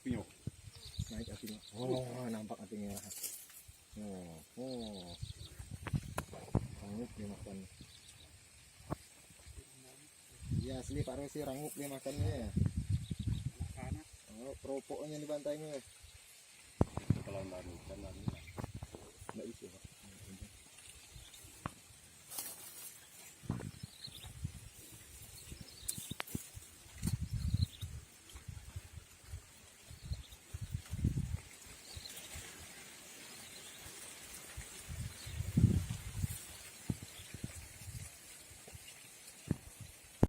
apinya. Naik apinya. Oh, nampak apinya. Oh. Rangup dia makan. Ya asli Pak Rosi rangup dia makannya. Oh, keropoknya di pantainya. Kalau baru kan baru. Enggak bisa, Pak.